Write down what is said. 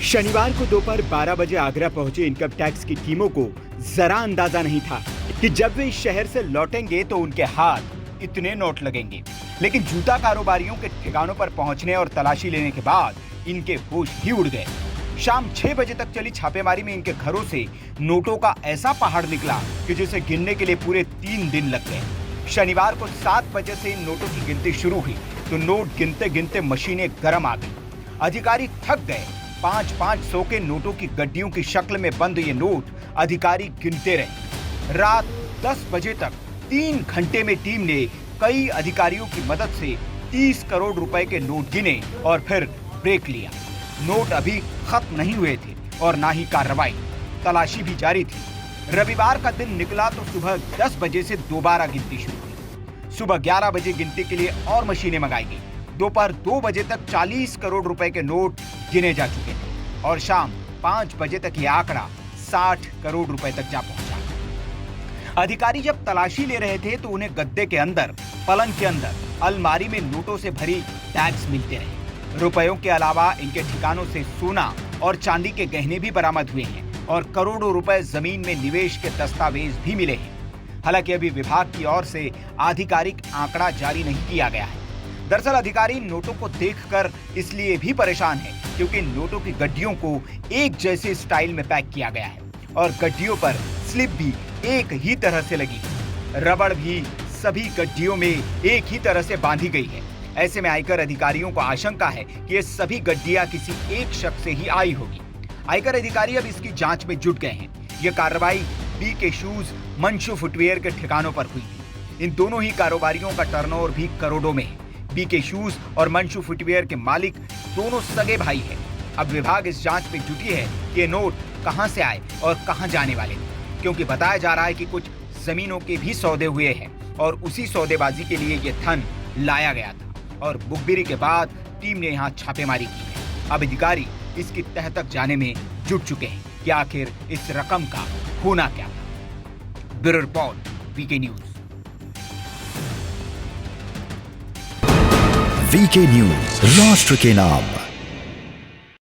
शनिवार को दोपहर 12 बजे आगरा पहुंचे इनकम टैक्स की टीमों को जरा अंदाजा नहीं था कि जब वे इस शहर से लौटेंगे तो उनके हाथ इतने नोट लगेंगे। लेकिन जूता कारोबारियों के ठिकानों पर पहुंचने और तलाशी लेने के बाद इनके होश ही उड़ गए। शाम 6 बजे तक चली छापेमारी में इनके घरों से नोटों का ऐसा पहाड़ निकला कि जिसे गिनने के लिए पूरे 3 दिन लग गए। शनिवार को 7 बजे से इन नोटों की गिनती शुरू हुई तो नोट गिनते गिनते मशीनें गर्म आ गई। अधिकारी थक गए। 500 के नोटों की गड्डियों की शक्ल में बंद ये नोट अधिकारी गिनते रहे। रात 10 बजे तक 3 घंटे में टीम ने कई अधिकारियों की मदद से 30 करोड़ रुपए के नोट गिने और फिर ब्रेक लिया। नोट अभी खत्म नहीं हुए थे और ना ही कार्रवाई, तलाशी भी जारी थी। रविवार का दिन निकला तो सुबह 10 बजे से दोबारा गिनती शुरू हुई। सुबह 11 बजे गिनती के लिए और मशीनें मंगाई गई। दोपहर 2 बजे तक 40 करोड़ रुपए के नोट गिने जा चुके थे और शाम 5 बजे तक यह आंकड़ा 60 करोड़ रुपए तक जा पहुंचा। अधिकारी जब तलाशी ले रहे थे तो उन्हें गद्दे के अंदर, पलंग के अंदर, अलमारी में नोटों से भरी बैग्स मिलते रहे। रुपयों के अलावा इनके ठिकानों से सोना और चांदी के गहने भी बरामद हुए हैं और करोड़ों रुपए जमीन में निवेश के दस्तावेज भी मिले हैं। हालांकि अभी विभाग की ओर से आधिकारिक आंकड़ा जारी नहीं किया गया है। दरअसल अधिकारी नोटों को देखकर इसलिए भी परेशान है क्योंकि नोटों की गड्डियों को एक जैसे स्टाइल में पैक किया गया है और गड्डियों पर स्लिप भी एक ही तरह से लगी है। रबड़ भी सभी गड्डियों में एक ही तरह से बांधी गई है। ऐसे में आयकर अधिकारियों को आशंका है कि ये सभी गड्डियां किसी एक शख्स से ही आई होगी। आयकर अधिकारी अब इसकी जांच में जुट गए हैं। ये कार्रवाई बीके शूज, मंशू फुटवियर के ठिकानों पर हुई थी। इन दोनों ही कारोबारियों का टर्नओवर भी करोड़ों में है। बीके शूज और मंशू फुटवियर के मालिक दोनों सगे भाई हैं। अब विभाग इस जांच में जुटी है कि ये नोट कहां से आए और कहां जाने वाले, क्योंकि बताया जा रहा है कि कुछ जमीनों के भी सौदे हुए हैं और उसी सौदेबाजी के लिए ये धन लाया गया था और मुखबिरी के बाद टीम ने यहाँ छापेमारी की है। अब अधिकारी इसकी तह तक जाने में जुट चुके हैं कि आखिर इस रकम का होना क्या था। Bureau report, VK news. VK news, राष्ट्र के नाम।